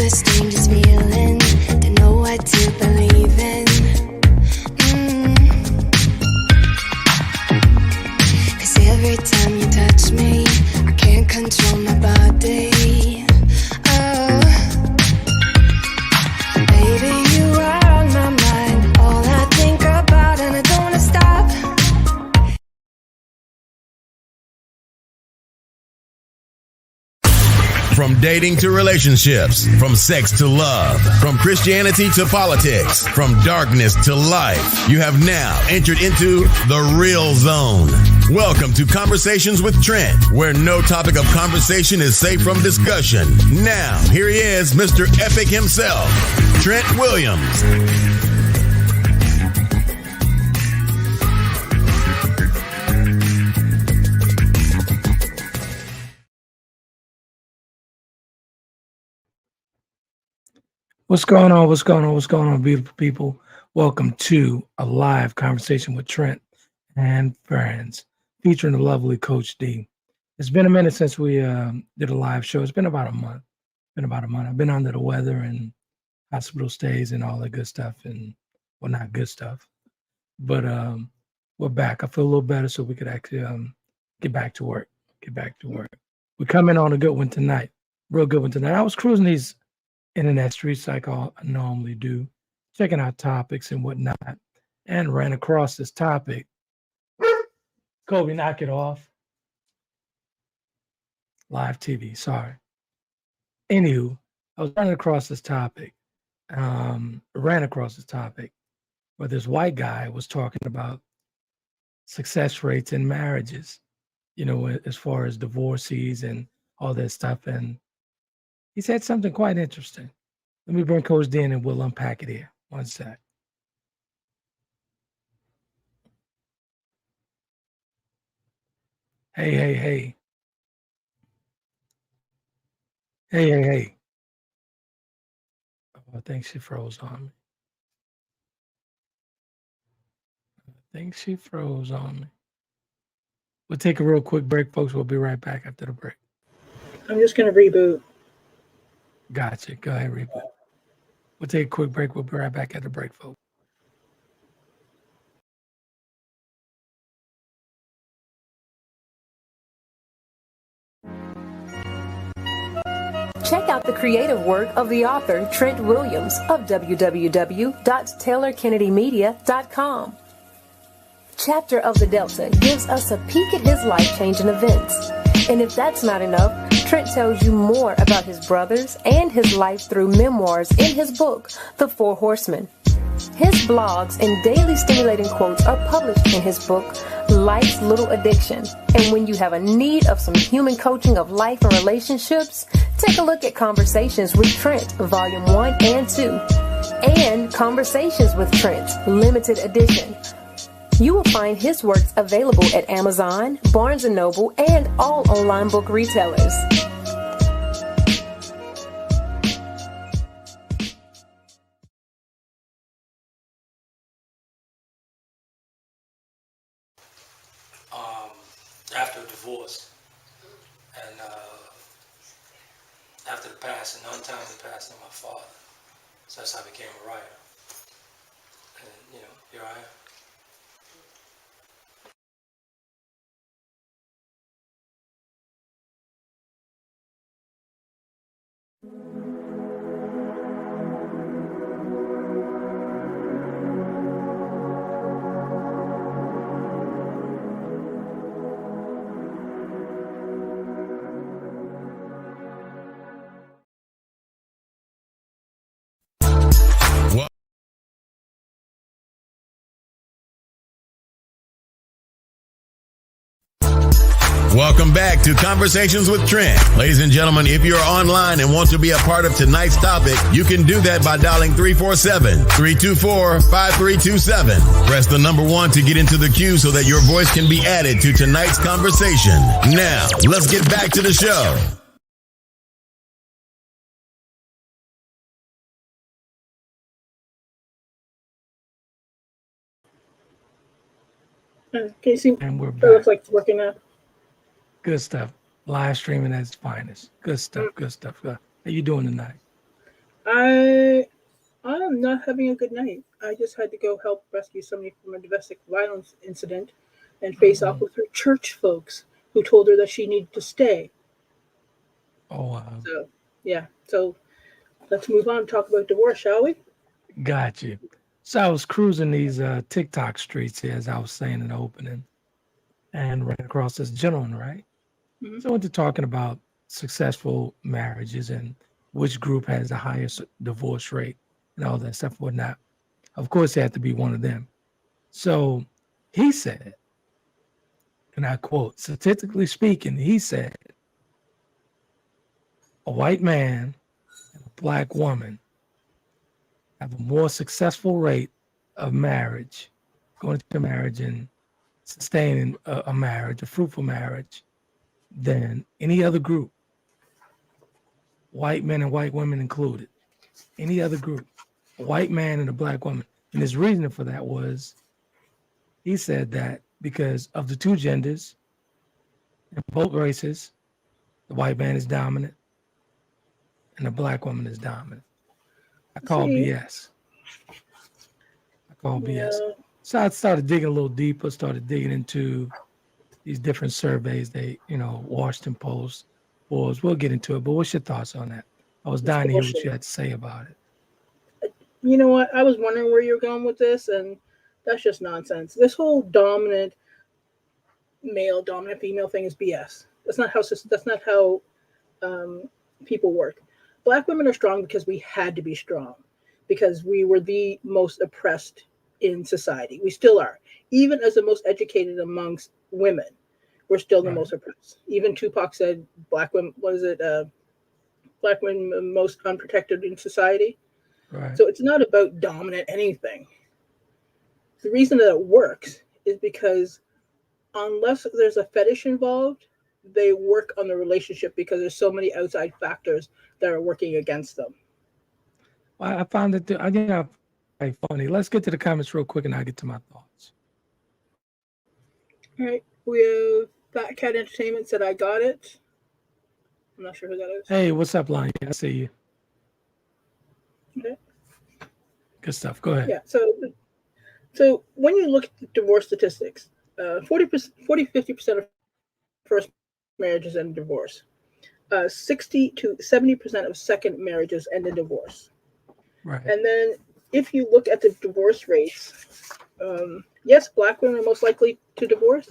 the strangest feeling to know what to believe in. Cause every time you touch me, I can't control my body. Oh, baby, you are on my mind, all I think about, and I don't wanna stop. From dating to relationships, from sex to love, from Christianity to politics, from darkness to light, you have now entered into the real zone. Welcome to Conversations with Trent, where no topic of conversation is safe from discussion. Now, here he is, Mr. Epic himself, Trent Williams. What's going on? What's going on? What's going on, beautiful people? Welcome to a live conversation with Trent and friends, featuring the lovely Coach Dee. It's been a minute since we did a live show. It's been about a month. I've been under the weather and hospital stays and all that good stuff. And well, not good stuff, but we're back. I feel a little better, so we could actually get back to work. We're coming on a good one tonight. Real good one tonight. I was cruising these internet streets like I normally do, checking out topics and whatnot, and ran across this topic. Kobe, knock it off. Live TV, sorry. Anywho, I was ran across this topic where this white guy was talking about success rates in marriages, you know, as far as divorcees and all that stuff. And he said something quite interesting. Let me bring Coach Dee in and we'll unpack it here. One sec. Hey. Oh, I think she froze on me. We'll take a real quick break, folks. We'll be right back after the break. I'm just going to reboot. Gotcha. Go ahead, reboot. We'll take a quick break. We'll be right back at the break, folks. Check out the creative work of the author Trent Williams of www.taylorkennedymedia.com. Chapter of the Delta gives us a peek at his life-changing events. And if that's not enough, Trent tells you more about his brothers and his life through memoirs in his book, The Four Horsemen. His blogs and daily stimulating quotes are published in his book, Life's Little Addiction. And when you have a need of some human coaching of life and relationships, take a look at Conversations with Trent, Volume 1 and 2, and Conversations with Trent, Limited Edition. You will find his works available at Amazon, Barnes & Noble, and all online book retailers. After a divorce and after the untimely passing of my father. So that's how I became a writer. And, you know, here I am. Welcome back to Conversations with Trent. Ladies and gentlemen, if you're online and want to be a part of tonight's topic, you can do that by dialing 347-324-5327. Press the number 1 to get into the queue so that your voice can be added to tonight's conversation. Now, let's get back to the show. Can you see? And we're It back. looks like it's working now. Good stuff. Live streaming at its finest. Good stuff. How you doing tonight? I'm not having a good night. I just had to go help rescue somebody from a domestic violence incident and face off with her church folks who told her that she needed to stay. Oh, wow. So, yeah. So let's move on and talk about divorce, shall we? Got you. So I was cruising these TikTok streets here, as I was saying in the opening, and ran across this gentleman, right? Mhm. So I went to talking about successful marriages and which group has the highest divorce rate and all that stuff, whatnot. Of course, it had to be one of them. So he said, and I quote, statistically speaking, he said, a white man and a black woman have a more successful rate of marriage, going to marriage and sustaining a marriage, a fruitful marriage, than any other group, white men and white women included. Any other group, a white man and a black woman. And his reasoning for that was he said that because of the two genders in both races, the white man is dominant and the black woman is dominant. I call See, BS. I call BS. yeah. So I started digging a little deeper, started digging into these different surveys they, Washington Post, Forbes. We'll get into it, but what's your thoughts on that? I was It's dying to hear what bullshit. you had to say about it. You know what? I was wondering where you're going with this, and that's just nonsense. This whole dominant male, dominant female thing is BS. That's not how people work. Black women are strong because we had to be strong, because we were the most oppressed in society. We still are. Even as the most educated amongst women, we're still the Right. most oppressed. Even Tupac said, "Black women, what is it? Black women most unprotected in society." Right. So it's not about dominant anything. The reason that it works is because unless there's a fetish involved, they work on the relationship because there's so many outside factors that are working against them. Well, I found it, quite funny. Let's get to the comments real quick and I'll get to my thoughts. All right, we have Fat Cat Entertainment said I got it. I'm not sure who that is. Hey, what's up, Lonnie? I see you. Okay. Good stuff. Go ahead. Yeah. So when you look at the divorce statistics, 50% of first marriages end in divorce. 60 to 70% of second marriages end in divorce. Right. And then if you look at the divorce rates, yes, black women are most likely to divorce,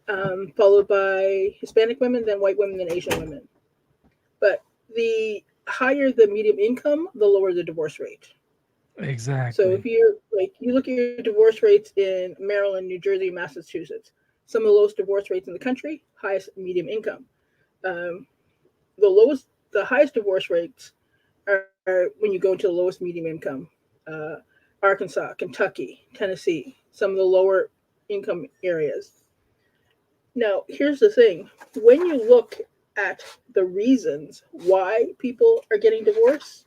followed by Hispanic women, then white women, then Asian women. But the higher the median income, the lower the divorce rate. Exactly. So if you look at your divorce rates in Maryland, New Jersey, Massachusetts, some of the lowest divorce rates in the country, highest medium income. The highest divorce rates are when you go into the lowest medium income. Arkansas, Kentucky, Tennessee, some of the lower income areas. Now, here's the thing. When you look at the reasons why people are getting divorced,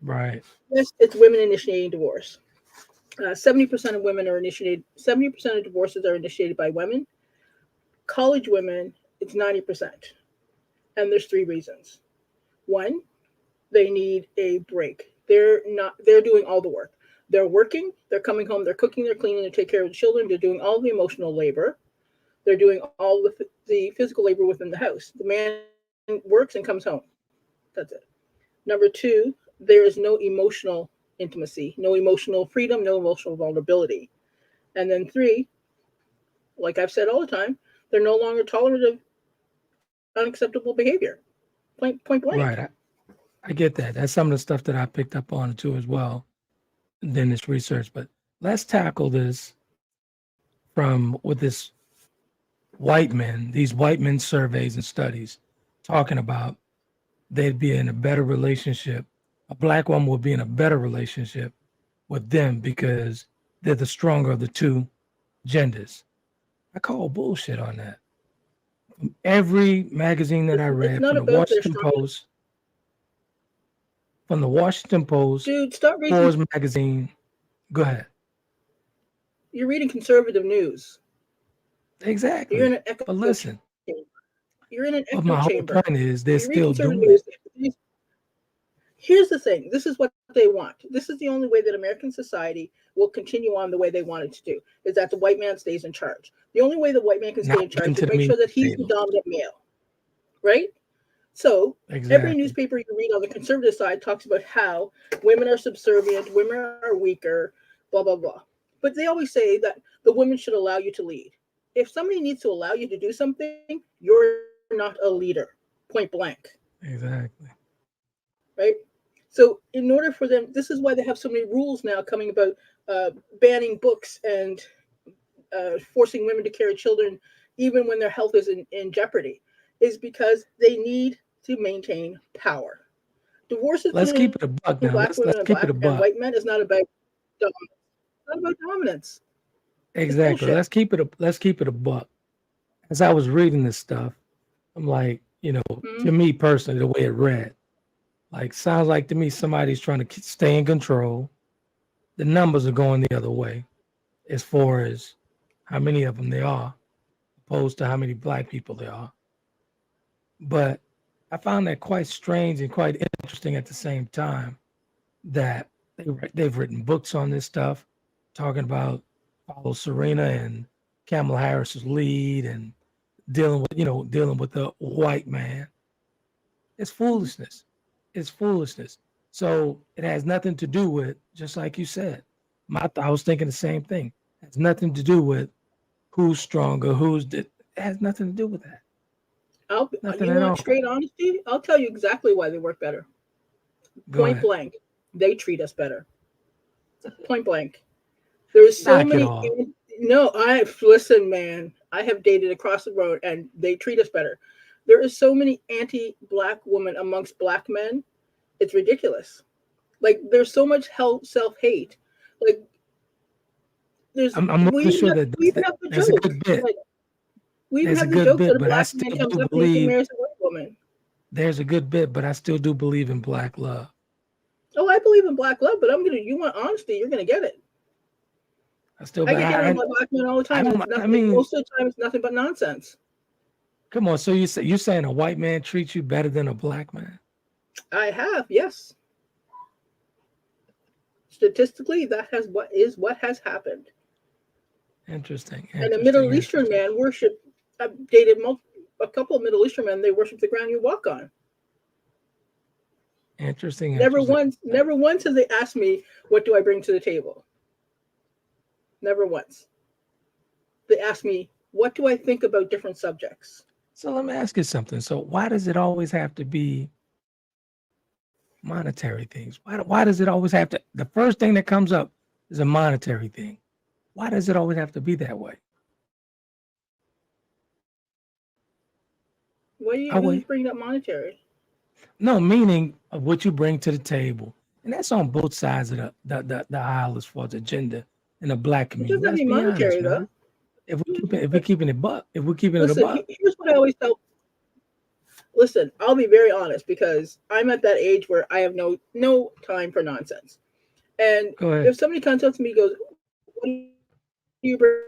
right. yes, it's women initiating divorce. 70% of women are initiated. 70% of divorces are initiated by women. College women, it's 90%. And there's three reasons. One, they need a break. They're doing all the work. They're working, they're coming home, they're cooking, they're cleaning, they take care of the children, they're doing all the emotional labor. They're doing all the physical labor within the house. The man works and comes home. That's it. Number two, there is no emotional intimacy, no emotional freedom, no emotional vulnerability. And then three, like I've said all the time, they're no longer tolerant of unacceptable behavior. Point blank. Right. I get that. That's some of the stuff that I picked up on too as well in this research. But let's tackle this with this these white men surveys and studies talking about they'd be in a better relationship. A black woman would be in a better relationship with them because they're the stronger of the two genders. I call bullshit on that. From every magazine that I It's read, not from the about their Washington strong. Post, Dude, stop reading. Forbes magazine. Go ahead. You're reading conservative news. Exactly. You're in an echo But listen, chamber. You're in an but echo my whole chamber. point is they're You read still conservative doing it. news. here's the thing. This is what they want. This is the only way that American society will continue on the way they want it to do, is that the white man stays in charge. The only way the white man can stay in charge is to make sure that he's the dominant male, right? So every newspaper you read on the conservative side talks about how women are subservient, women are weaker, blah, blah, blah. But they always say that the women should allow you to lead. If somebody needs to allow you to do something, you're not a leader, point blank. Exactly. Right? So in order for them, this is why they have so many rules now coming about banning books and forcing women to carry children even when their health is in jeopardy, is because they need to maintain power. Divorce is let's keep it a buck now. Black women and white men is not about dominance. It's not about dominance. Exactly. Let's keep it a buck. As I was reading this stuff, I'm like, to me personally, the way it read, like, sounds like to me somebody's trying to stay in control. The numbers are going the other way as far as how many of them there are, opposed to how many black people there are. But I found that quite strange and quite interesting at the same time, that they've written books on this stuff, talking about follow Serena and Kamala Harris's lead and dealing with the white man. It's foolishness. It's foolishness. So it has nothing to do with, just like you said, I was thinking the same thing. It has nothing to do with who's stronger, it has nothing to do with that. You want straight honesty? I'll tell you exactly why they work better. Point blank. They treat us better. Point blank. There's so many. No, listen, man. I have dated across the road, and they treat us better. There is so many anti-black women amongst black men. It's ridiculous. Like, there's so much self-hate. Like, I'm not sure that there's a good bit. There's a good bit, but I still do believe there's a good bit, but I still do believe in black love. Oh, I believe in black love, but you want honesty, you're gonna get it. I get hit by black men all the time. Most of the time, it's nothing but nonsense. Come on, so you're saying a white man treats you better than a black man? I have, yes. Statistically, that what has happened. Interesting. And a Middle Eastern man I've dated a couple of Middle Eastern men. They worship the ground you walk on. Interesting. Never once have they asked me, what do I bring to the table? Never once. They asked me, what do I think about different subjects? So let me ask you something. So why does it always have to be monetary things? Why does it always have to, the first thing that comes up is a monetary thing? Why does it always have to be that way? Why are you bringing up monetary? No, meaning of what you bring to the table. And that's on both sides of the aisle as far as the gender in the black community. It doesn't have to be monetary, though. If we're keeping it a buck. Here's what I always tell. Listen, I'll be very honest, because I'm at that age where I have no time for nonsense. And if somebody comes up to me and goes, what do you bring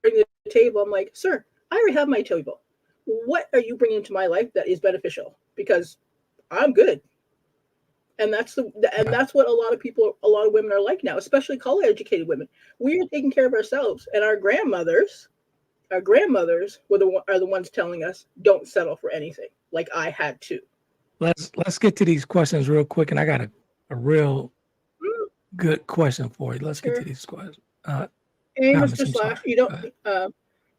to the table? I'm like, sir, I already have my table. What are you bringing to my life that is beneficial? Because I'm good. And that's what a lot of women are like now, especially college educated women. We are taking care of ourselves, and our grandmothers are the ones telling us, don't settle for anything, like I had to. Let's get to these questions real quick, and I got a real good question for you. Let's get to these questions. Hey, Mr. Slash,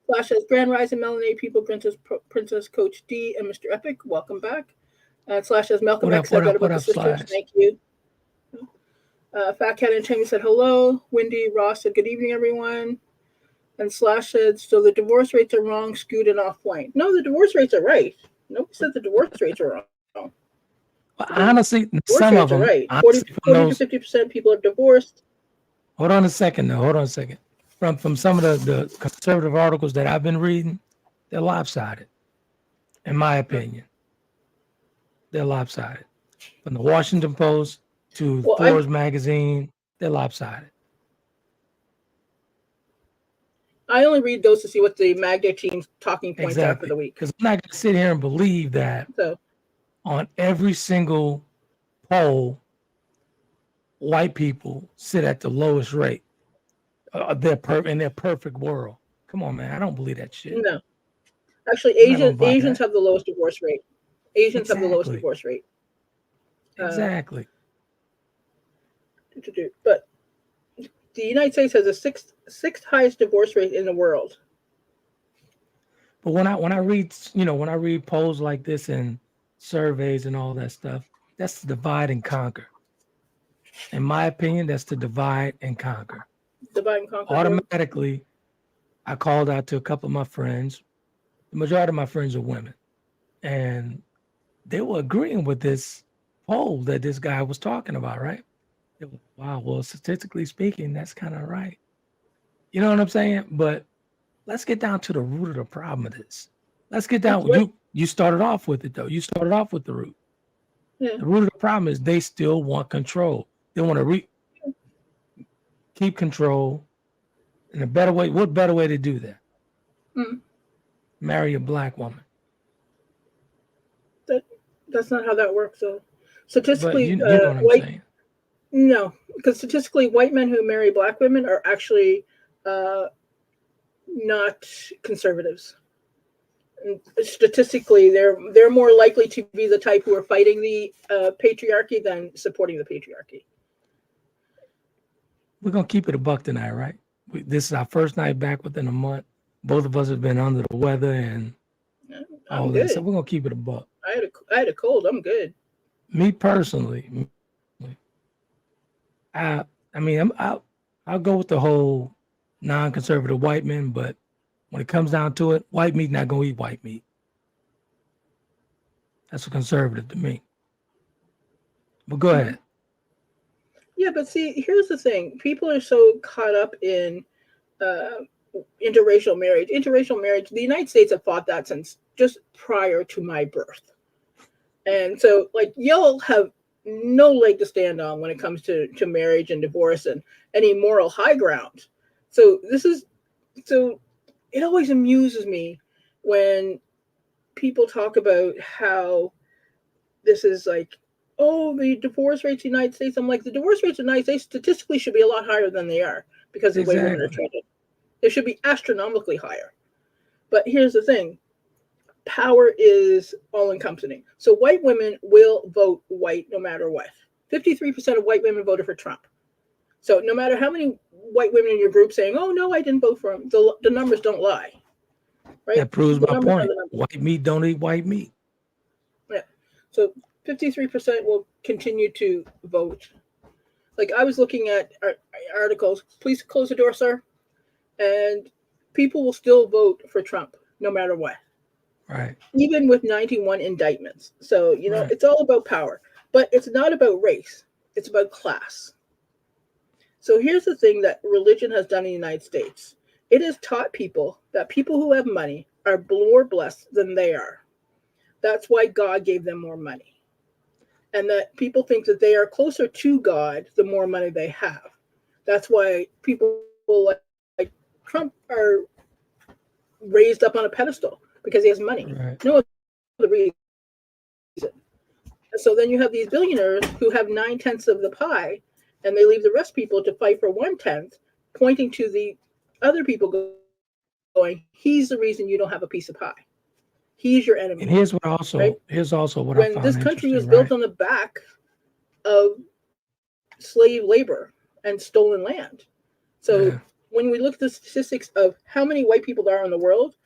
Slash says, Grand Rising Melanated people, Princess Coach D, and Mr. Epic, welcome back. Slash says, Malcolm X said that about the sisters. Thank you. Fat Cat and Tammy said hello. Wendy Ross said, good evening, everyone. And Slash said, so the divorce rates are wrong, skewed, and off point. No, the divorce rates are right. Nobody said the divorce rates are wrong. Well, honestly, some of them. Right. 40 to 50% of people are divorced. Hold on a second. From some of the conservative articles that I've been reading, they're lopsided, in my opinion. They're lopsided. From the Washington Post to Forbes magazine, they're lopsided. I only read those to see what the MAGA team's talking points are for the week. Because I'm not going to sit here and believe that on every single poll, white people sit at the lowest rate. In their perfect world. Come on, man. I don't believe that shit. No, actually, I'm not gonna buy Asians that. have the lowest divorce rate. Asians have the lowest Exactly. divorce rate. Exactly. But the United States has the sixth highest divorce rate in the world. But when I read polls like this and surveys and all that stuff, that's to divide and conquer. In my opinion, that's to divide and conquer. Divide and conquer. Automatically, I called out to a couple of my friends. The majority of my friends are women, and they were agreeing with this poll that this guy was talking about, right? They were, wow, well, statistically speaking, that's kind of right. You know what I'm saying? But let's get down to the root of the problem of this. Let's get down. You started off with it, though. You started off with the root. Yeah. The root of the problem is they still want control. They want to keep control. In a better way, what better way to do that? Marry a black woman. That's not how that works, though. Statistically, you know what I'm saying. No, because statistically, white men who marry black women are actually not conservatives. And statistically, they're more likely to be the type who are fighting the patriarchy than supporting the patriarchy. We're gonna keep it a buck tonight, right? This is our first night back within a month. Both of us have been under the weather and all that, so we're gonna keep it a buck. I had a cold. I'm good. Me personally, I'll go with the whole non-conservative white men, but when it comes down to it, white meat not gonna eat white meat. That's a conservative to me. But go ahead. Yeah, but see, here's the thing. People are so caught up in interracial marriage. Interracial marriage, the United States have fought that since just prior to my birth. And so, like, y'all have no leg to stand on when it comes to marriage and divorce and any moral high ground. So it always amuses me when people talk about how this is like, oh, the divorce rates in the United States. I'm like, the divorce rates in the United States statistically should be a lot higher than they are because of the way women are treated. They should be astronomically higher. But here's the thing. Power is all-encompassing. So white women will vote white no matter what. 53% of white women voted for Trump. So no matter how many white women in your group saying, oh, no, I didn't vote for him, the numbers don't lie. Right? That proves my point. White meat don't eat white meat. Yeah. So 53% will continue to vote. Like, I was looking at articles. Please close the door, sir. And people will still vote for Trump no matter what. Right. Even with 91 indictments. So, right. It's all about power. But it's not about race. It's about class. So here's the thing that religion has done in the United States. It has taught people that people who have money are more blessed than they are. That's why God gave them more money. And that people think that they are closer to God the more money they have. That's why people like Trump are raised up on a pedestal because he has money. Right. No other reason. And so then you have these billionaires who have 9/10 of the pie, and they leave the rest people to fight for 1/10, pointing to the other people going, he's the reason you don't have a piece of pie. He's your enemy. And here's also what I found when this country was built on the back of slave labor and stolen land. So when we look at the statistics of how many white people there are in the world,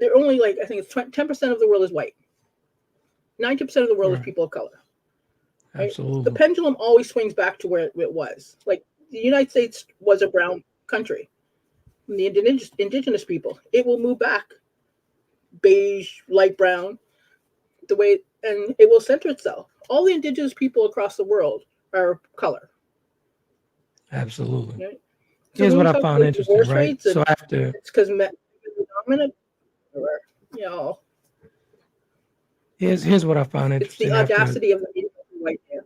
they're only I think it's 10% of the world is white. 90% of the world is people of color. Right? Absolutely. The pendulum always swings back to where it was. Like, the United States was a brown country. The indigenous people, it will move back. Beige, light brown, and it will center itself. All the indigenous people across the world are color. Absolutely. Right? So here's what I found interesting, right? So after it's because men are dominant, here's what I found interesting. It's the audacity of the white man.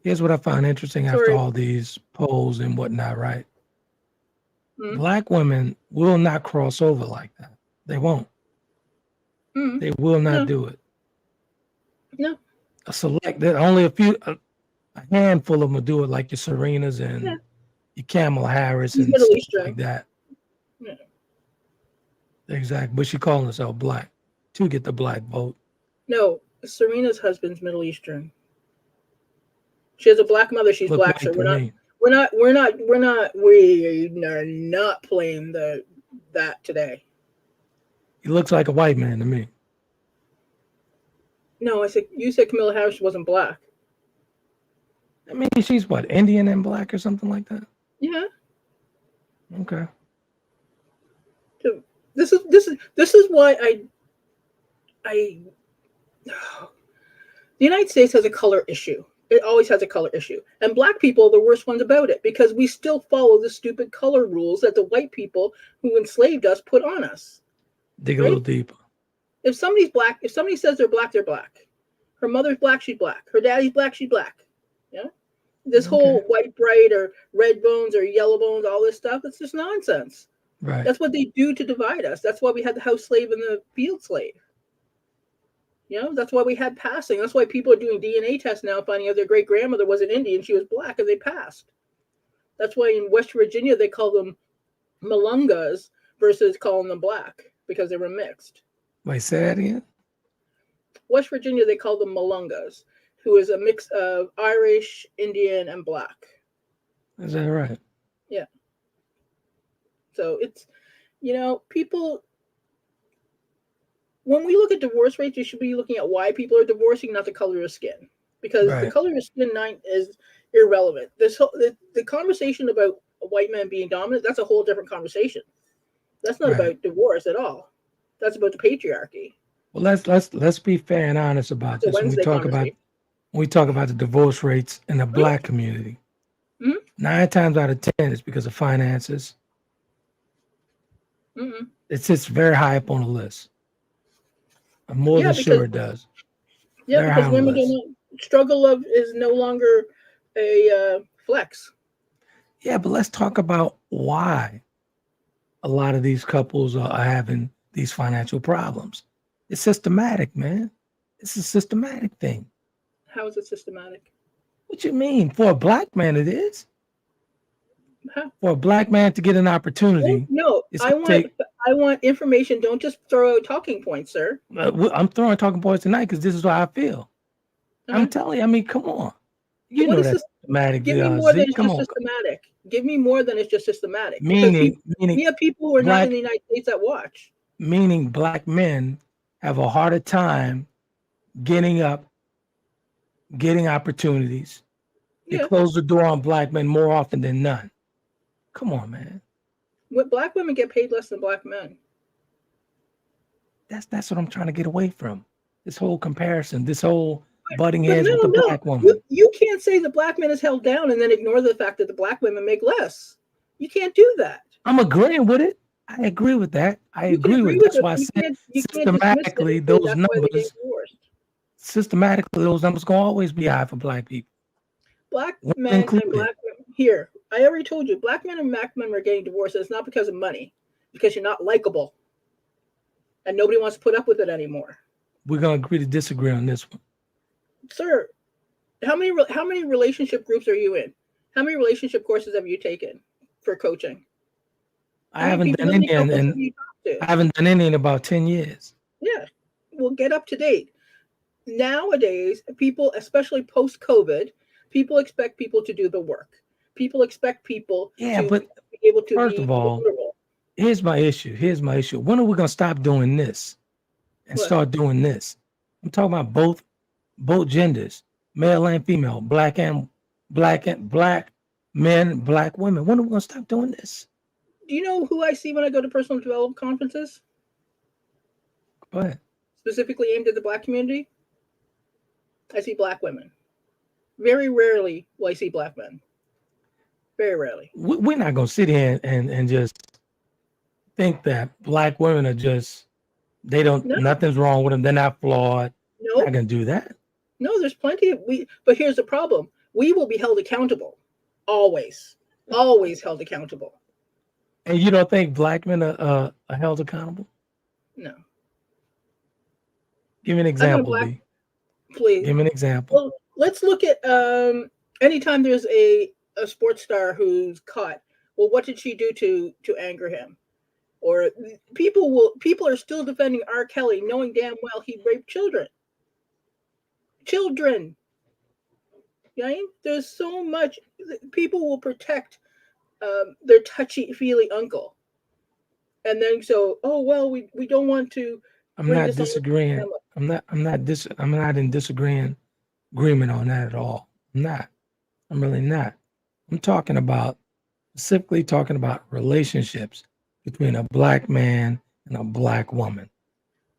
Here's what I found interesting after all these polls and whatnot, right? Mm-hmm. Black women will not cross over like that. They won't. Mm-hmm. They will not do it. No. A select, there only a handful of them do it, like your Serenas and Yeah. your Kamala Harris He's and Middle stuff Eastern. like that. Yeah. Exactly. But she calling herself black to get the black vote. No, Serena's husband's Middle Eastern. She has a black mother. She's Look black. white So to me. we are not playing that today. He looks like a white man to me. No, you said Camilla Harris wasn't black. I mean, she's what, Indian and black or something like that? Yeah. Okay. So this is why I the United States has a color issue. It always has a color issue. And black people are the worst ones about it because we still follow the stupid color rules that the white people who enslaved us put on us. Dig a little deeper. If somebody's black, if somebody says they're black, they're black. Her mother's black, she's black. Her daddy's black, she's black. Yeah. This whole white bright or red bones or yellow bones, all this stuff, it's just nonsense. Right. That's what they do to divide us. That's why we had the house slave and the field slave. You know, that's why we had passing. That's why people are doing DNA tests now, finding out their great grandmother was an Indian, she was black, and they passed. That's why in West Virginia they call them Malungas versus calling them black because they were mixed. Wait, say that again? West Virginia they call them Malungas, who is a mix of Irish, Indian, and black. Is that right? Yeah. So it's, you know, people. When we look at divorce rates, you should be looking at why people are divorcing, not the color of skin, because the color of skin is irrelevant. The conversation about a white man being dominant, that's a whole different conversation. That's not about divorce at all. That's about the patriarchy. Well, let's be fair and honest about this. When we talk about the divorce rates in the black community, 9 times out of 10 is because of finances. It sits very high up on the list. I'm more than sure it does. Yeah, because women don't struggle is no longer a flex. Yeah, but let's talk about why a lot of these couples are having these financial problems. It's systematic, man. It's a systematic thing. How is it systematic? What you mean? For a black man, it is. How? For a black man to get an opportunity. No, I want information. Don't just throw out talking points, sir. I'm throwing talking points tonight because this is what I feel. I'm telling you. I mean, come on. You know that's systematic. Give me more than it's just systematic. Give me more than it's just systematic. Meaning, we have people who are not in the United States that watch. Meaning, black men have a harder time getting up, getting opportunities. They close the door on black men more often than none. Come on, man. Black women get paid less than black men. That's what I'm trying to get away from. This whole comparison, this whole butting heads with the black woman. You can't say the black man is held down and then ignore the fact that the black women make less. You can't do that. I'm agreeing with it. I agree with that. I agree with it. That's why I said systematically those numbers. Systematically, those numbers gonna always be high for black people. Black men and black women. Here, I already told you, black men and black women are getting divorced. It's not because of money, because you're not likable, and nobody wants to put up with it anymore. We're gonna agree to disagree on this one, sir. How many relationship groups are you in? How many relationship courses have you taken for coaching? I haven't done any, and I haven't done any in about 10 years. Yeah, well, get up to date. Nowadays, people, especially post-COVID, people expect people to do the work. People expect people to be able to first of all, here's my issue. When are we gonna stop doing this and start doing this? I'm talking about both genders, male and female, black men, black women. When are we gonna stop doing this? Do you know who I see when I go to personal development conferences? Go ahead. Specifically aimed at the black community? I see black women. Very rarely will I see black men. Very rarely. We're not going to sit here and just think that black women are just, nothing's wrong with them. They're not flawed. No. We're not going to do that. No, there's plenty but here's the problem. We will be held accountable. Always. Always held accountable. And you don't think black men are held accountable? No. Give me an example, B. Please. Give me an example. Well, let's look at anytime there's a sports star who's caught. Well, what did she do to anger him? Or people are still defending R. Kelly, knowing damn well he raped children. Children. Right? There's so much. People will protect their touchy-feely uncle, and then oh well, we don't want to. I'm not disagreeing. I'm not in agreement on that at all. I'm not. I'm really not. I'm specifically talking about relationships between a black man and a black woman.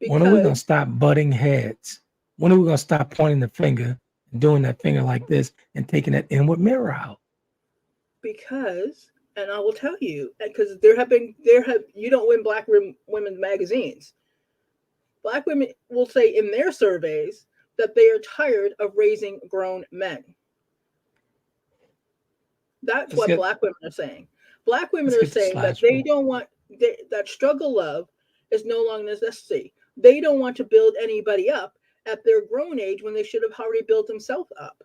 When are we going to stop butting heads? When are we going to stop pointing the finger and doing that finger like this and taking that inward mirror out? Because, and I will tell you, because you don't win black women's magazines. Black women will say in their surveys that they are tired of raising grown men. That's what black women are saying. Black women are saying that they don't want that struggle love is no longer necessary. They don't want to build anybody up at their grown age when they should have already built themselves up.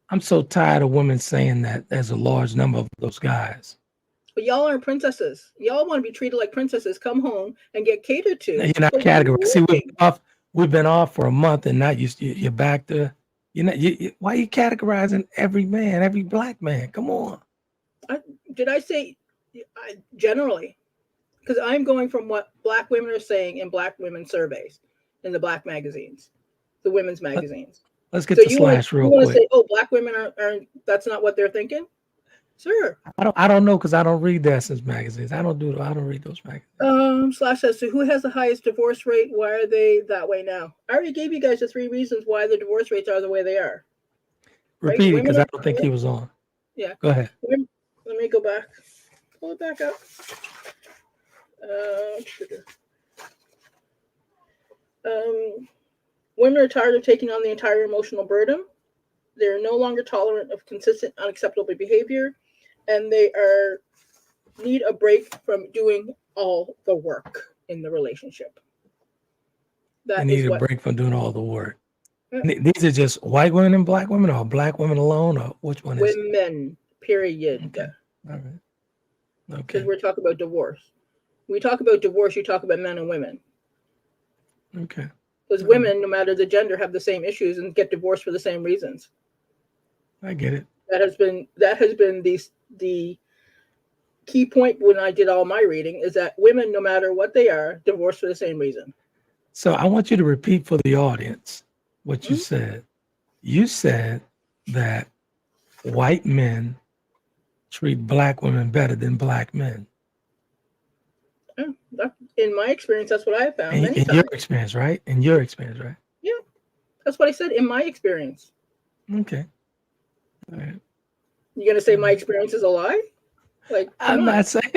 I'm so tired of women saying that there's a large number of those guys. But y'all aren't princesses. Y'all want to be treated like princesses. Come home and get catered to. You're not categorized. See, we've been off for a month, and now you're back to. Why are you categorizing every man, every black man? Come on. Did I say generally? Because I'm going from what black women are saying in black women's surveys in the black magazines, the women's magazines. Let's get to Slash real quick. You want to say, oh, black women are that's not what they're thinking? Sure. I don't know because I don't read the Essence magazines. I don't read those magazines. Slash says, so who has the highest divorce rate? Why are they that way now? I already gave you guys the 3 reasons why the divorce rates are the way they are. Repeat it because I don't think he was on. Yeah. Go ahead. Let me go back. Pull it back up. Women are tired of taking on the entire emotional burden. They're no longer tolerant of consistent, unacceptable behavior, and they need a break from doing all the work in the relationship. They need a break from doing all the work. Yeah. These are just white women and black women, or black women alone, or which one is it? Women, period. Okay. All right. Okay. Because we're talking about divorce. When we talk about divorce, you talk about men and women. Okay. Because women, no matter the gender, have the same issues and get divorced for the same reasons. I get it. That has been the key point when I did all my reading, is that women, no matter what they are, divorced for the same reason. So I want you to repeat for the audience what you said. You said that white men treat black women better than black men. In my experience, that's what I have found. In your experience, right? In your experience, right? Yeah, that's what I said. In my experience. Okay. All right. You gonna say my experience is a lie? Like, I'm not saying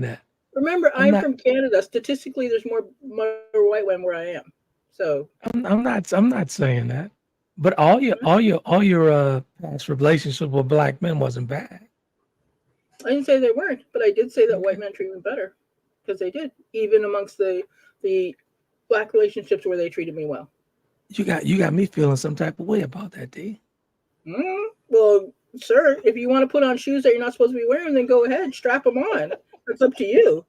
that. Remember, I'm from Canada. Statistically, there's more white women where I am. So I'm not saying that. But all your past relationships with black men wasn't bad. I didn't say they weren't, but I did say that white men treat me better, because they did, even amongst the black relationships where they treated me well. You got me feeling some type of way about that, D. Well, sir, if you want to put on shoes that you're not supposed to be wearing, then go ahead, strap them on. It's up to you.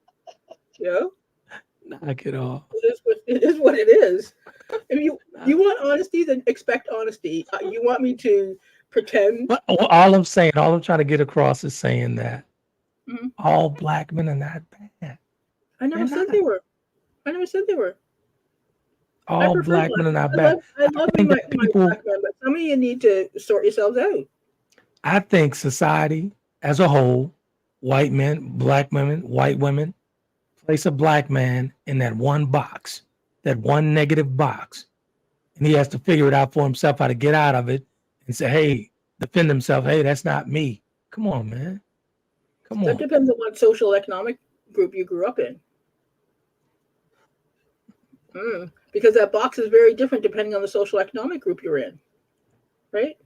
Knock it off. It is what it is. If you want honesty, then expect honesty. You want me to pretend? But all I'm trying to get across is saying that all black men are not bad. I never said they were. All black men are not bad. I love my black men, but some of you need to sort yourselves out. I think society as a whole, white men, black women, white women, place a black man in that one box, that one negative box, and he has to figure it out for himself how to get out of it and say, hey, defend himself. Hey, that's not me. Come on, man. Come on. That depends on what social economic group you grew up in. Because that box is very different depending on the social economic group you're in, right?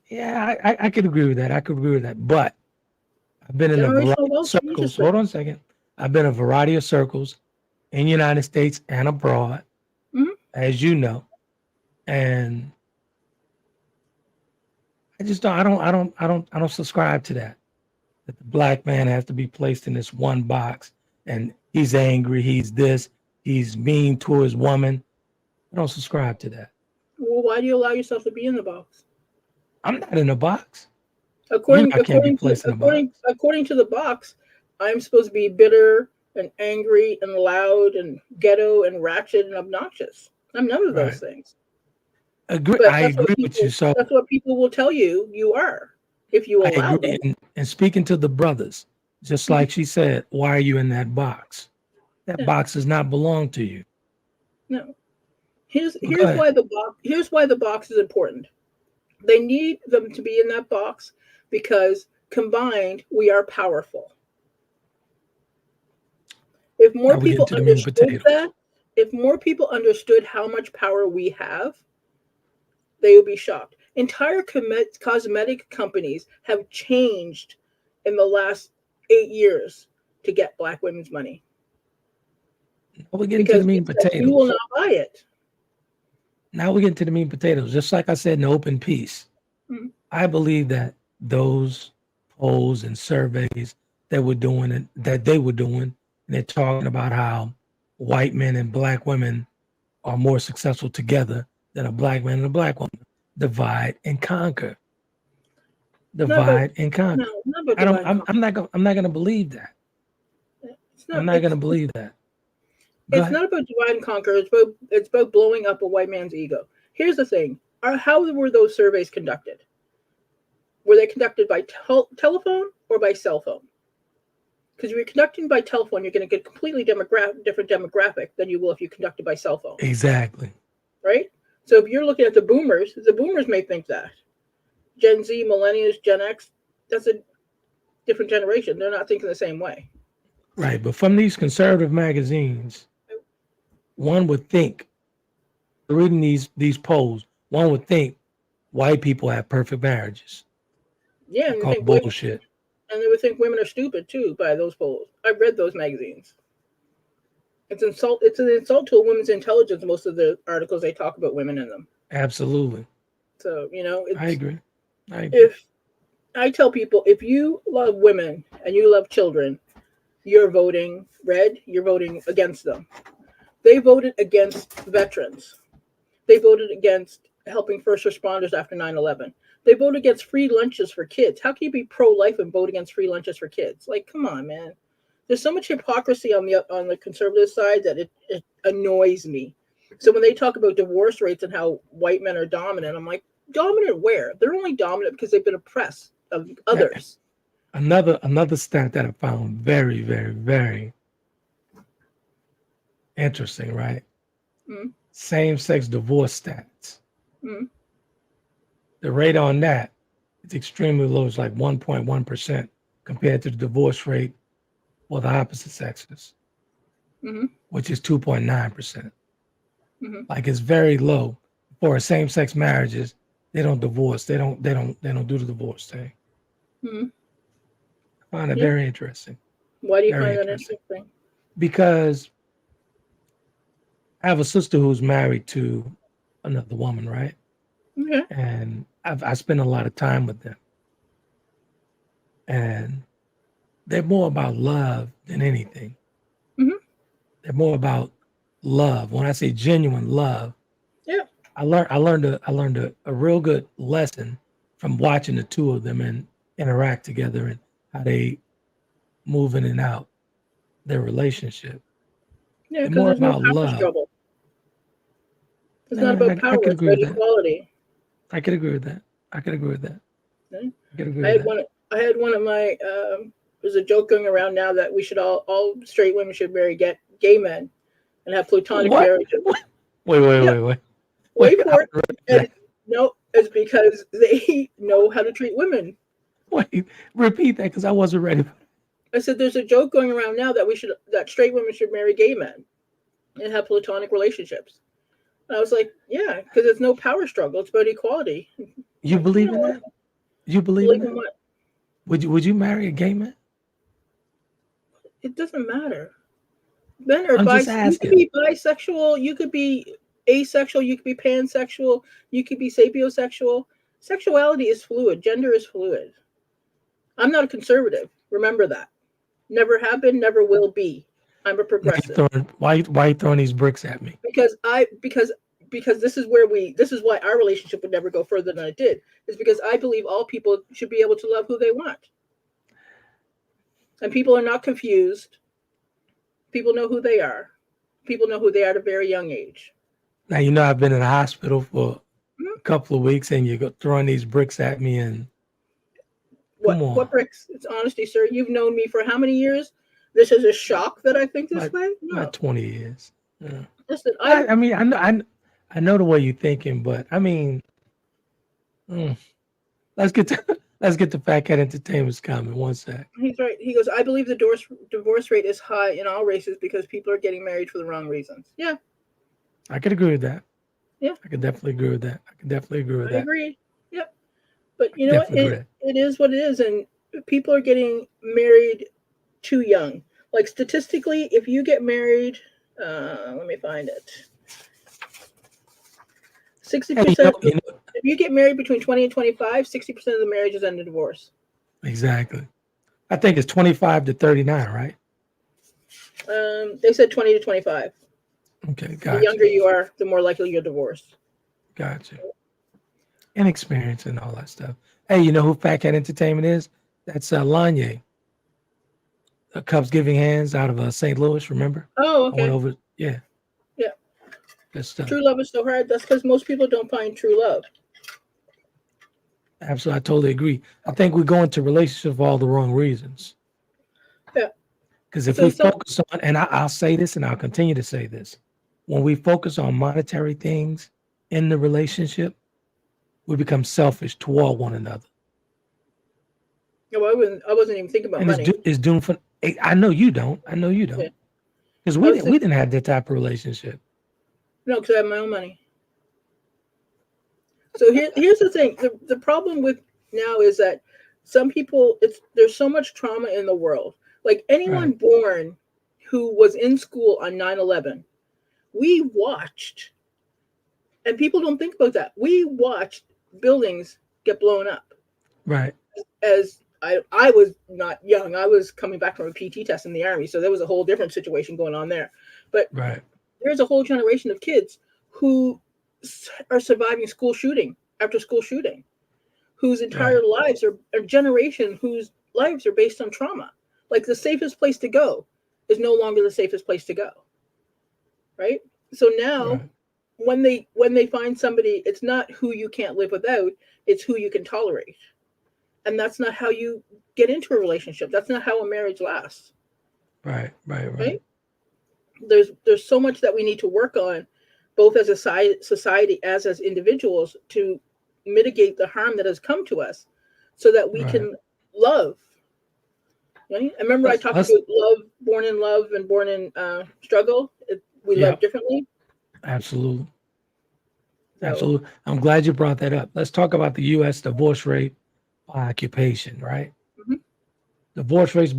Yeah, I could agree with that. But I've been in a variety of circles. Hold on a second. I've been in a variety of circles in the United States and abroad, as you know. And I just don't I don't subscribe to that. That the black man has to be placed in this one box and he's angry, he's this, he's mean to his woman. I don't subscribe to that. Well, why do you allow yourself to be in the box? I'm not in a box. According I can't be placed in a box. According to the box, I'm supposed to be bitter and angry and loud and ghetto and ratchet and obnoxious. I'm none of those things. I agree with you. So that's what people will tell you you are if you allow them. And speaking to the brothers, just like she said, why are you in that box? That box does not belong to you. No. Here's why the box is important. They need them to be in that box because combined we are powerful. If more people understood that, if more people understood how much power we have, they would be shocked. Entire cosmetic companies have changed in the last 8 years to get black women's money. Now we're getting to the meat and potatoes. You will not buy it. Now we're getting to the meat and potatoes. Just like I said in the open piece, I believe that those polls and surveys that they were doing, and they're talking about how white men and black women are more successful together than a black man and a black woman. Divide and conquer. Divide and conquer. I'm not going to believe that. I'm not going to believe that. It's not about divide and conquer. It's about blowing up a white man's ego. Here's the thing. How were those surveys conducted? Were they conducted by telephone or by cell phone? Because if you're conducting by telephone, you're going to get a completely different demographic than you will if you conduct it by cell phone. Exactly. Right? So if you're looking at the boomers may think that. Gen Z, millennials, Gen X, that's a different generation. They're not thinking the same way. Right. But from these conservative magazines, one would think, reading these polls, one would think white people have perfect marriages. Yeah, and call bullshit. And they would think women are stupid too by those polls. I've read those magazines. It's an insult to a woman's intelligence. Most of the articles they talk about women in them. Absolutely. So I agree. If I tell people, if you love women and you love children, you're voting red. You're voting against them. They voted against veterans. They voted against helping first responders after 9/11. They voted against free lunches for kids. How can you be pro-life and vote against free lunches for kids? Like, come on, man. There's so much hypocrisy on the conservative side that it annoys me. So when they talk about divorce rates and how white men are dominant, I'm like, dominant where? They're only dominant because they've been oppressed of others. Another stat that I found very, very, very interesting, right? Mm-hmm. Same-sex divorce stats. Mm-hmm. The rate on that is extremely low. It's like 1.1% compared to the divorce rate for the opposite sexes, which is 2.9%. Like it's very low for same-sex marriages. They don't divorce. They don't do the divorce thing. I find it very interesting. Why do you find that interesting? Because I have a sister who's married to another woman, right? Okay. And I spend a lot of time with them. And they're more about love than anything. They're more about love. When I say genuine love, I learned a real good lesson from watching the two of them and interact together and how they move in and out their relationship. Yeah, because there's no power struggle. It's not about power, it's about equality. I could agree with that. I had one of my there's a joke going around now that we should all straight women should marry gay men and have platonic marriages. Wait for it. No, it's because they know how to treat women. Wait, repeat that because I wasn't ready. I said there's a joke going around now that straight women should marry gay men and have platonic relationships. And I was like, yeah, because it's no power struggle. It's about equality. You believe in that? You believe in that? What? Would you marry a gay man? It doesn't matter. Men are I'm just you could asking. be bisexual, you could be asexual, you could be pansexual, you could be sapiosexual. Sexuality is fluid. Gender is fluid. I'm not a conservative. Remember that. Never have been, never will be. I'm a progressive. Why you throwing these bricks at me? Because this is why our relationship would never go further than it did. Is because I believe all people should be able to love who they want. And people are not confused. People know who they are. People know who they are at a very young age. Now you know I've been in the hospital for a couple of weeks, and you're throwing these bricks at me, and come on. What bricks? It's honesty, sir. You've known me for how many years? This is a shock that I think this way? No. About 20 years. Yeah. Listen, I mean, I know the way you're thinking, but I mean, let's get to Fat Cat Entertainment's comment. One sec. He's right. He goes, I believe the divorce rate is high in all races because people are getting married for the wrong reasons. Yeah. I could agree with that. Yeah. I could definitely agree with that. I agree. Yep. But you know what? It is what it is. And people are getting married too young. Like statistically, if you get married, let me find it. 60%. If you get married between 20 and 25, 60% of the marriages end in divorce. Exactly. I think it's 25 to 39, right? They said 20 to 25. Okay, gotcha. The younger you are, the more likely you're divorced. Gotcha. And experience and all that stuff. Hey, you know who Fat Cat Entertainment is? That's Lanye. The Cubs Giving Hands out of St. Louis, remember? Oh, okay. I went over, yeah. Yeah. Good stuff. True love is so hard. That's because most people don't find true love. Absolutely, I totally agree. I think we go into relationships for all the wrong reasons. Yeah. Because if we focus on, and I'll say this and I'll continue to say this, when we focus on monetary things in the relationship, we become selfish toward one another. No, I wasn't even thinking about money. It's doomed for. I know you don't. Because we didn't have that type of relationship. No, because I have my own money. So here's the thing. The problem with now is that some people, there's so much trauma in the world. Like anyone born who was in school on 9/11, we watched, and people don't think about that. We watched buildings get blown up. Right. As I was not young. I was coming back from a PT test in the Army. So there was a whole different situation going on there. But there's a whole generation of kids who are surviving school shooting after school shooting, whose entire lives are a generation whose lives are based on trauma. Like the safest place to go is no longer the safest place to go. Right? So now when they find somebody, it's not who you can't live without, it's who you can tolerate. And that's not how you get into a relationship. That's not how a marriage lasts. Right. There's so much that we need to work on, both as a society as individuals, to mitigate the harm that has come to us so that we can love. Right? I remember I talked about love, born in love and born in struggle. We love differently. Absolutely. Absolutely. I'm glad you brought that up. Let's talk about the U.S. divorce rate by occupation, right? Mm-hmm. Divorce rates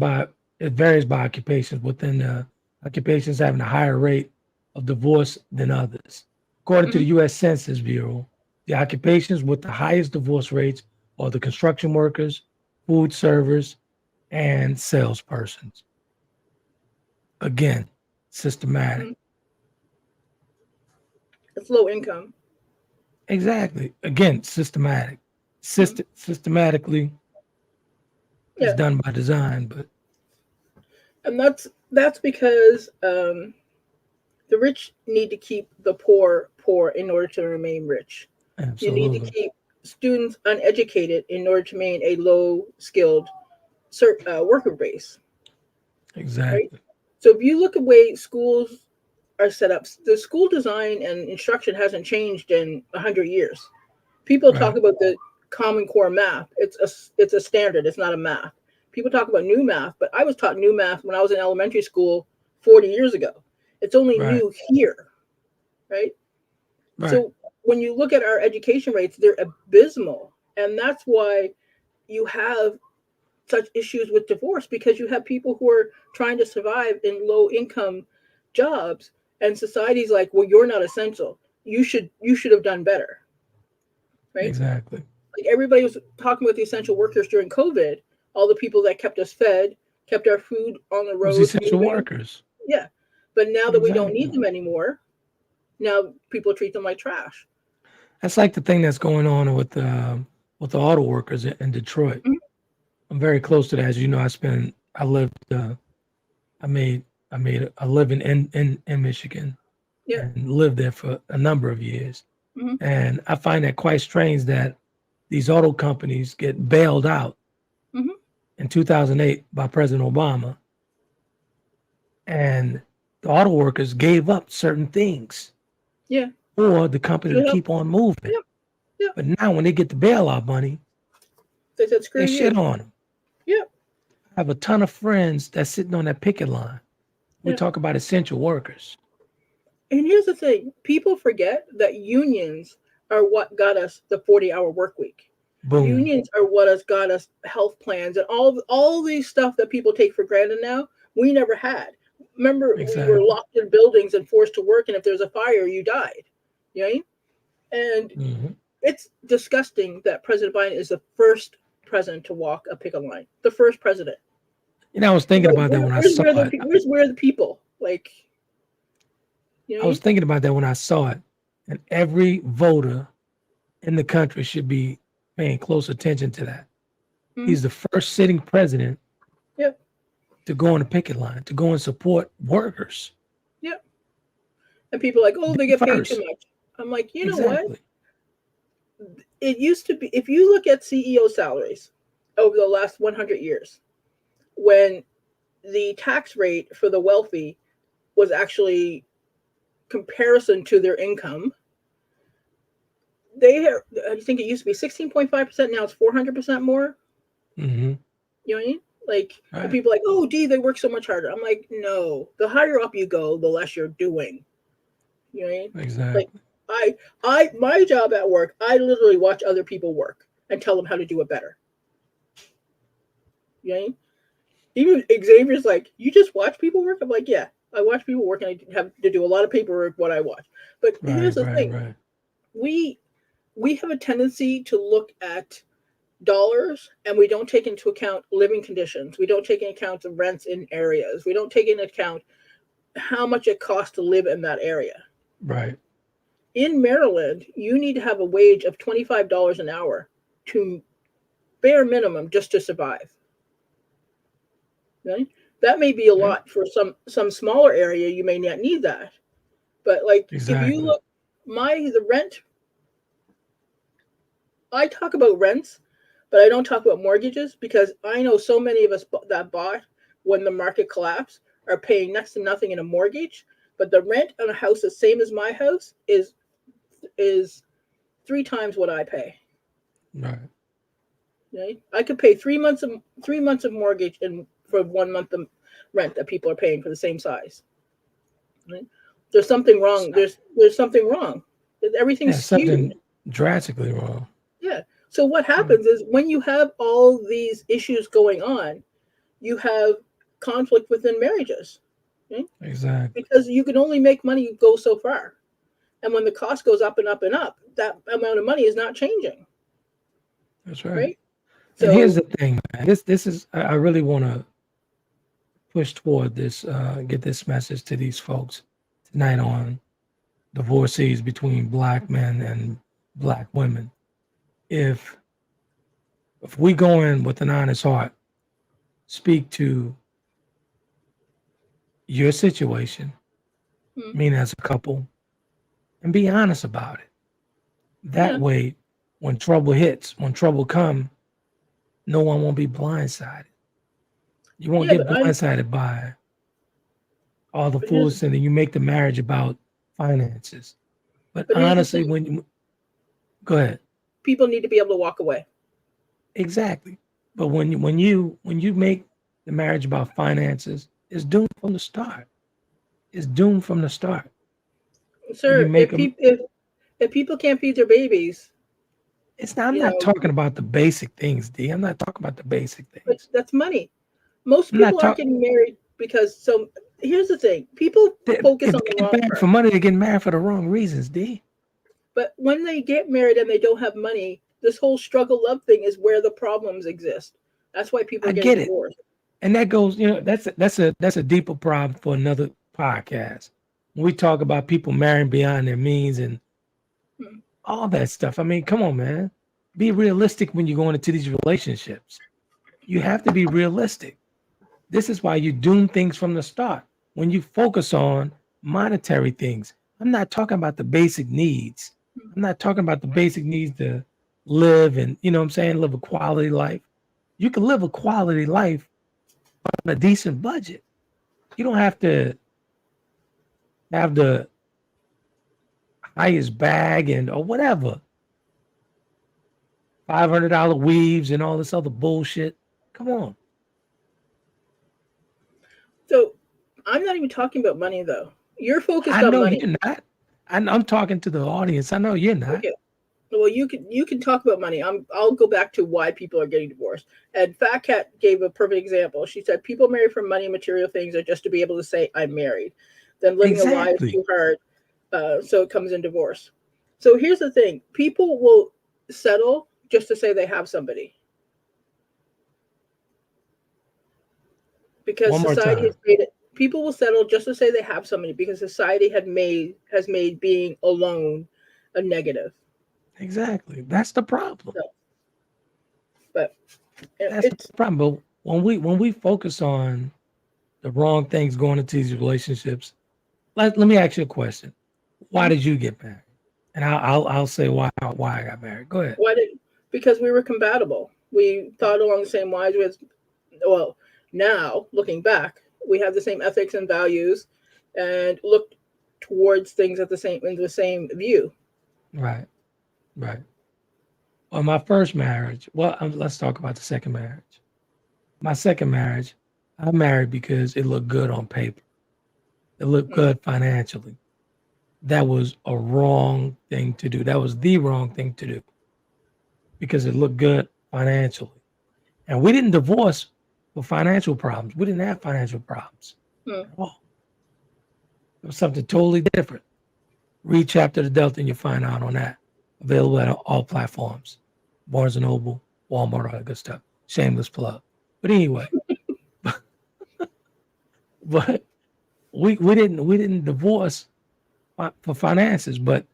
it varies by occupations, within occupations having a higher rate of divorce than others. According to the U.S. Census Bureau, the occupations with the highest divorce rates are the construction workers, food servers, and salespersons. Again, systematic. Mm-hmm. It's low income. Exactly. Again, systematic. Systematically, it's done by design, but. And that's because the rich need to keep the poor in order to remain rich. Absolutely. You need to keep students uneducated in order to maintain a low-skilled worker base. Exactly. Right? So if you look at the way schools are set up, the school design and instruction hasn't changed in 100 years. People talk about the Common Core math. It's a standard. It's not a math. People talk about new math, but I was taught new math when I was in elementary school 40 years ago. It's only new here, right? So when you look at our education rates, they're abysmal. And that's why you have such issues with divorce, because you have people who are trying to survive in low income jobs, and society's like, well, you're not essential. You should have done better, right? Exactly. Like everybody was talking about the essential workers during COVID, all the people that kept us fed, kept our food on the It was roads essential moving. workers. Yeah, but now that we don't need Exactly. them anymore, now people treat them like trash. That's like the thing that's going on with the auto workers in Detroit. Mhm. I'm very close to that. As you know, I made a living in Michigan Yeah. and lived there for a number of years. Hmm. And I find that quite strange that these auto companies get bailed out Hmm. in 2008 by President Obama. And the auto workers gave up certain things Yeah. for the company to Yeah. keep on moving. Yep. Yep. But now when they get the bailout money, They said, screw they you. shit on them. Yeah. I have a ton of friends that's sitting on that picket line. We Yeah. talk about essential workers. And here's the thing: people forget that unions are what got us the 40-hour work week. Boom. Unions are what has got us health plans and all these stuff that people take for granted now. We never had. Remember, Exactly. we were locked in buildings and forced to work, and if there's a fire, you died. You know what I mean? And Mhm. it's disgusting that President Biden is the first president to walk a picket line. The first president. You know, I was thinking about that when I saw it. Where's the people? Like, you know, I was thinking about that when I saw it. And every voter in the country should be paying close attention to that. Mhm. He's the first sitting president Yep. to go on the picket line, to go and support workers. Yep. And people are like, oh, they get paid First. too much. I'm like, you know Exactly. what? It used to be, if you look at CEO salaries over the last 100 years, when the tax rate for the wealthy was actually comparison to their income, I think it used to be 16.5%. Now it's 400% more. Mm-hmm. You know what I mean? Like, Right. and people are like, oh, Dee, they work so much harder. I'm like, no, the higher up you go, the less you're doing. You know what I mean? Exactly. Like, my job at work, I literally watch other people work and tell them how to do it better. You know what I mean? Even Xavier's like, you just watch people work? I'm like, yeah, I watch people work and I have to do a lot of paperwork what I watch. But here's the thing. Right. We have a tendency to look at dollars and we don't take into account living conditions. We don't take into account the rents in areas. We don't take into account how much it costs to live in that area. Right. In Maryland, you need to have a wage of $25 an hour to bare minimum just to survive. Right? That may be a lot for some smaller area. You may not need that, but like Exactly. if you look, the rent. I talk about rents, but I don't talk about mortgages because I know so many of us that bought when the market collapsed are paying next to nothing in a mortgage, but the rent on a house the same as my house is 3 times what I pay. Right. Right? I could pay 3 months of mortgage and for 1 month of rent that people are paying for the same size. Right? There's something wrong. There's something wrong. Everything's skewed. Something drastically wrong. Yeah. So what happens is when you have all these issues going on, you have conflict within marriages. Right? Exactly. Because you can only make money go so far. And when the cost goes up and up and up, that amount of money is not changing. That's right. Right? And here's the thing, man. This is I really want to push toward this, get this message to these folks tonight on divorcees between Black men and Black women. If we go in with an honest heart, speak to your situation, meaning as a couple, and be honest about it. That way, when trouble hits, when trouble comes, no one won't be blindsided. You won't get blindsided by all the foolishness, and then you make the marriage about finances. But honestly, go ahead. People need to be able to walk away. Exactly. But when you make the marriage about finances, it's doomed from the start. It's doomed from the start. Sir, if people can't feed their babies, I'm not talking about the basic things, D. I'm not talking about the basic things. But that's money. Most people aren't getting married because here's the thing. People focus If on they the get wrong married part. for money, they get married for the wrong reasons, D. But when they get married and they don't have money, this whole struggle love thing is where the problems exist. That's why people I are getting get it. divorced. And that goes, that's a deeper problem for another podcast. When we talk about people marrying beyond their means and Hmm. all that stuff. I mean, come on, man. Be realistic when you're going into these relationships. You have to be realistic. This is why you doom things from the start. When you focus on monetary things, I'm not talking about the basic needs. I'm not talking about the basic needs to live and, what I'm saying, live a quality life. You can live a quality life on a decent budget. You don't have to have the highest bag and or whatever. $500 weaves and all this other bullshit. Come on. So I'm not even talking about money though. You're focused I on know money. you're not. I'm talking to the audience. I know you're not. Okay. Well, you can talk about money. I'll go back to why people are getting divorced. And Fat Cat gave a perfect example. She said people marry for money, material things, or just to be able to say I'm married. Then living a lie is Exactly. too hard, so it comes in divorce. So here's the thing: people will settle just to say they have somebody because One more society has time. made it. People will settle just to say they have somebody because society has made being alone a negative. Exactly. That's the problem. So, but That's the it's problem. But when we focus on the wrong things going into these relationships, let me ask you a question. Why did you get married? And I'll say why I got married. Go ahead. why did because we were compatible. We thought along the same lines with well, now looking back, we have the same ethics and values and look towards things at the same in the same view. Right. Right. Well, my first marriage. Well, let's talk about the second marriage. My second marriage, I married because it looked good on paper. It looked Mm, good financially. That was a wrong thing to do. That was the wrong thing to do because it looked good financially. And we didn't divorce for financial problems. We didn't have financial problems mm. at all. It was something totally different. Read Chapter the Delta and you'll find out on that. Available at all platforms. Barnes and Noble, Walmart, all that good stuff. Shameless plug. But anyway, but we didn't divorce for finances, but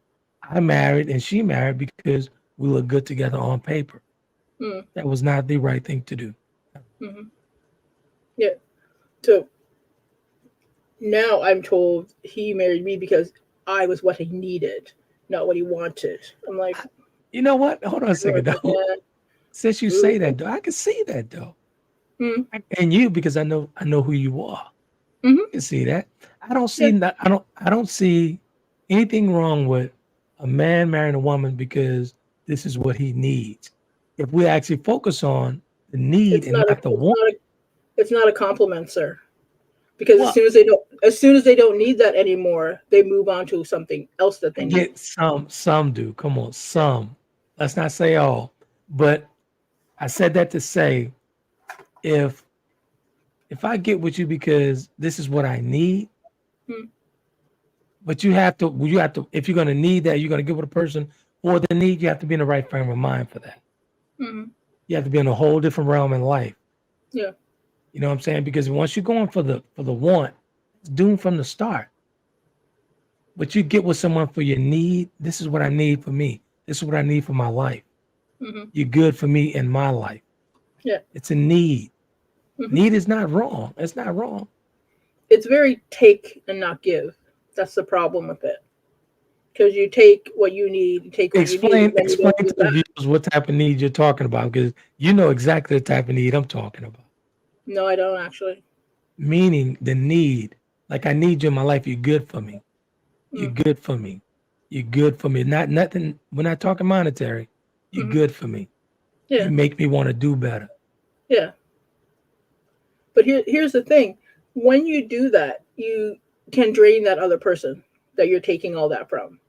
I married and she married because we look good together on paper. Mm, That was not the right thing to do. mm-hmm. Yeah. So now I'm told he married me because I was what he needed, not what he wanted. I'm like, You know what? Hold on a second though. yeah, Since you say really? that though, I can see that though. Mm, And you because I know who you are. mm-hmm. I can see that. I don't Yeah. see that. I don't see anything wrong with a man marrying a woman because this is what he needs. If we actually focus on the need It's and not a not the want, it's not a compliment, sir. Because well, as soon as they don't need that anymore, they move on to something else that I they need. get some do. Come on, some. Let's not say all, but I said that to say if I get with you because this is what I need, Hmm. but you have to if you're gonna need that, you're gonna get with a person for the need, you have to be in the right frame of mind for that. Mm-hmm. You have to be in a whole different realm in life. Yeah. You know what I'm saying? Because once you're going for the want, it's doomed from the start. But you get with someone for your need. This is what I need for me. This is what I need for my life. Mm-hmm. You're good for me in my life. Yeah. It's a need. Mm-hmm. Need is not wrong. It's not wrong. It's very take and not give. That's the problem with it. Because you take what you need, you take what you need, Explain and then you explain don't to give the back. viewers what type of need you're talking about because you know exactly the type of need I'm talking about. No, I don't actually. Meaning the need. Like I need you in my life. You're good for me. You're Mm. good for me. You're good for me. Not nothing. We're not talking monetary. You're Mm-hmm. good for me. You Yeah. make me want to do better. Yeah. But here's the thing. When you do that, you can drain that other person that you're taking all that from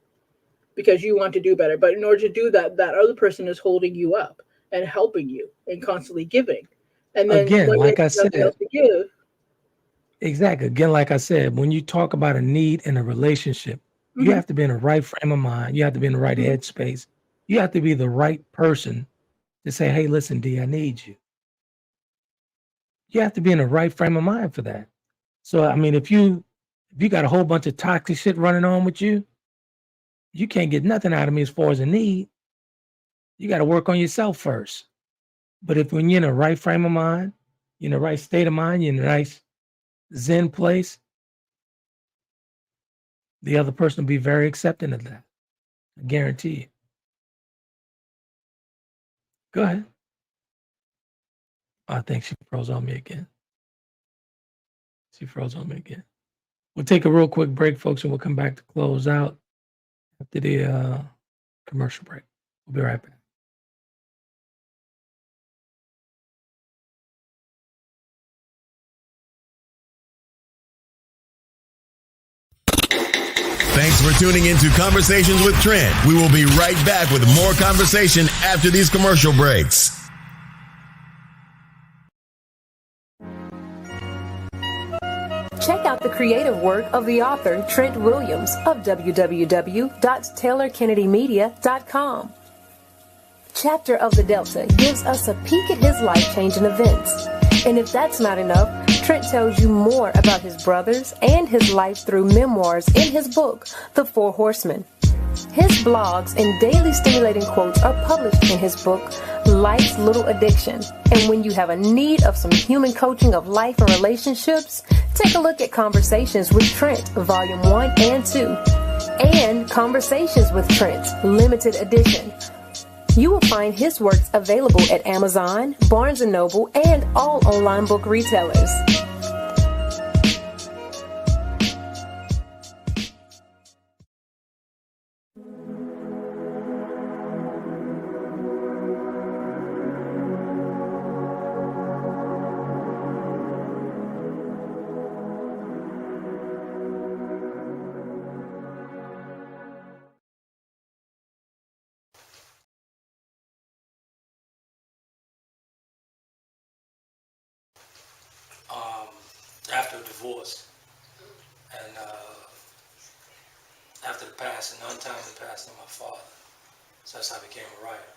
because you want to do better. But in order to do that, that other person is holding you up and helping you and constantly giving. And then Again, when they like I have nothing said, else to give, Exactly. Again, like I said, when you talk about a need in a relationship, you have to be in the right frame of mind. You have to be in the right headspace. You have to be the right person to say, hey, listen, D, I need you. You have to be in the right frame of mind for that. So, I mean, if you got a whole bunch of toxic shit running on with you, you can't get nothing out of me as far as a need. You got to work on yourself first. But if when you're in the right frame of mind, you're in the right state of mind, you're in a nice Zen place, the other person will be very accepting of that. I guarantee you. Go ahead. I think she froze on me again. She froze on me again. We'll take a real quick break, folks, and we'll come back to close out after the commercial break. We'll be right back. Thanks for tuning into Conversations with Trent. We will be right back with more conversation after these commercial breaks. Check out the creative work of the author Trent Williams of www.taylorkennedymedia.com. Chapter of the Delta gives us a peek at his life-changing events. And if that's not enough, Trent tells you more about his brothers and his life through memoirs in his book, The Four Horsemen. His blogs and daily stimulating quotes are published in his book, Life's Little Addiction. And when you have a need of some human coaching of life and relationships, take a look at Conversations with Trent, Volume 1 and 2, and Conversations with Trent, Limited Edition. You will find his works available at Amazon, Barnes & Noble, and all online book retailers. After a divorce and after the passing, untimely passing of my father. So that's how I became a writer.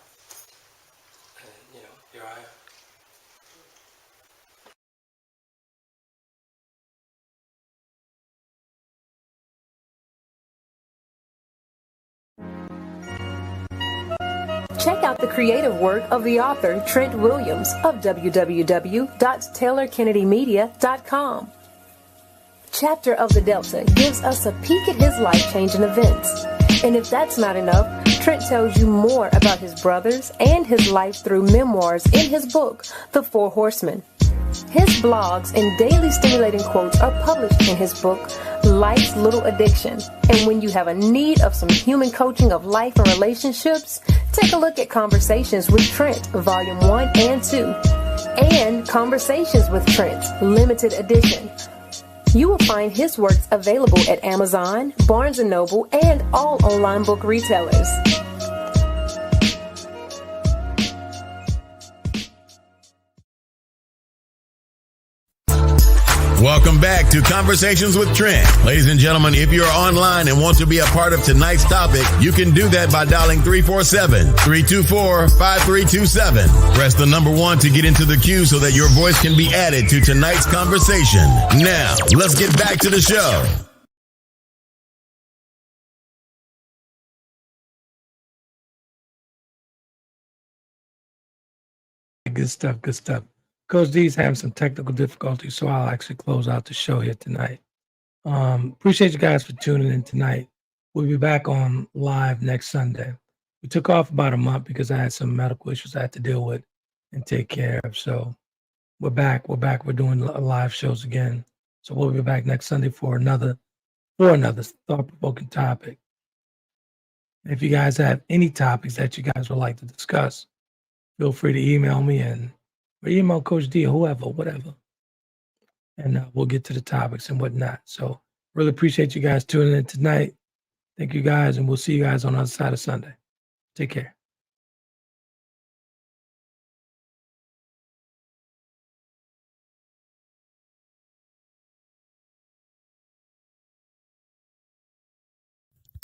And, here I am. Check out the creative work of the author Trent Williams of www.taylorkennedymedia.com. Chapter of the Delta gives us a peek at his life-changing events. And if that's not enough, Trent tells you more about his brothers and his life through memoirs in his book, The Four Horsemen. His blogs and daily stimulating quotes are published in his book, Life's Little Addiction. And when you have a need of some human coaching of life and relationships, take a look at Conversations with Trent, Volume 1 and 2, and Conversations with Trent, Limited Edition. You will find his works available at Amazon, Barnes & Noble, and all online book retailers. Welcome back to Conversations with Trent. Ladies and gentlemen, if you're online and want to be a part of tonight's topic, you can do that by dialing 347-324-5327. Press the number 1 to get into the queue so that your voice can be added to tonight's conversation. Now, let's get back to the show. Good stuff, good stuff. Coach D's having some technical difficulties, so I'll actually close out the show here tonight. Appreciate you guys for tuning in tonight. We'll be back on live next Sunday. We took off about a month because I had some medical issues I had to deal with and take care of. So we're back. We're doing live shows again. So we'll be back next Sunday for another thought-provoking topic. If you guys have any topics that you guys would like to discuss, feel free to email me or email Coach D or whoever, whatever. And we'll get to the topics and whatnot. So really appreciate you guys tuning in tonight. Thank you guys, and we'll see you guys on the other side of Sunday. Take care.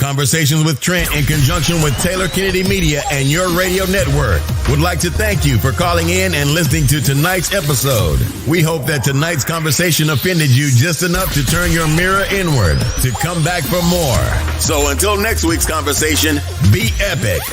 Conversations with Trent in conjunction with Taylor Kennedy Media and your radio network would like to thank you for calling in and listening to tonight's episode. We hope that tonight's conversation offended you just enough to turn your mirror inward to come back for more. So until next week's conversation, be epic.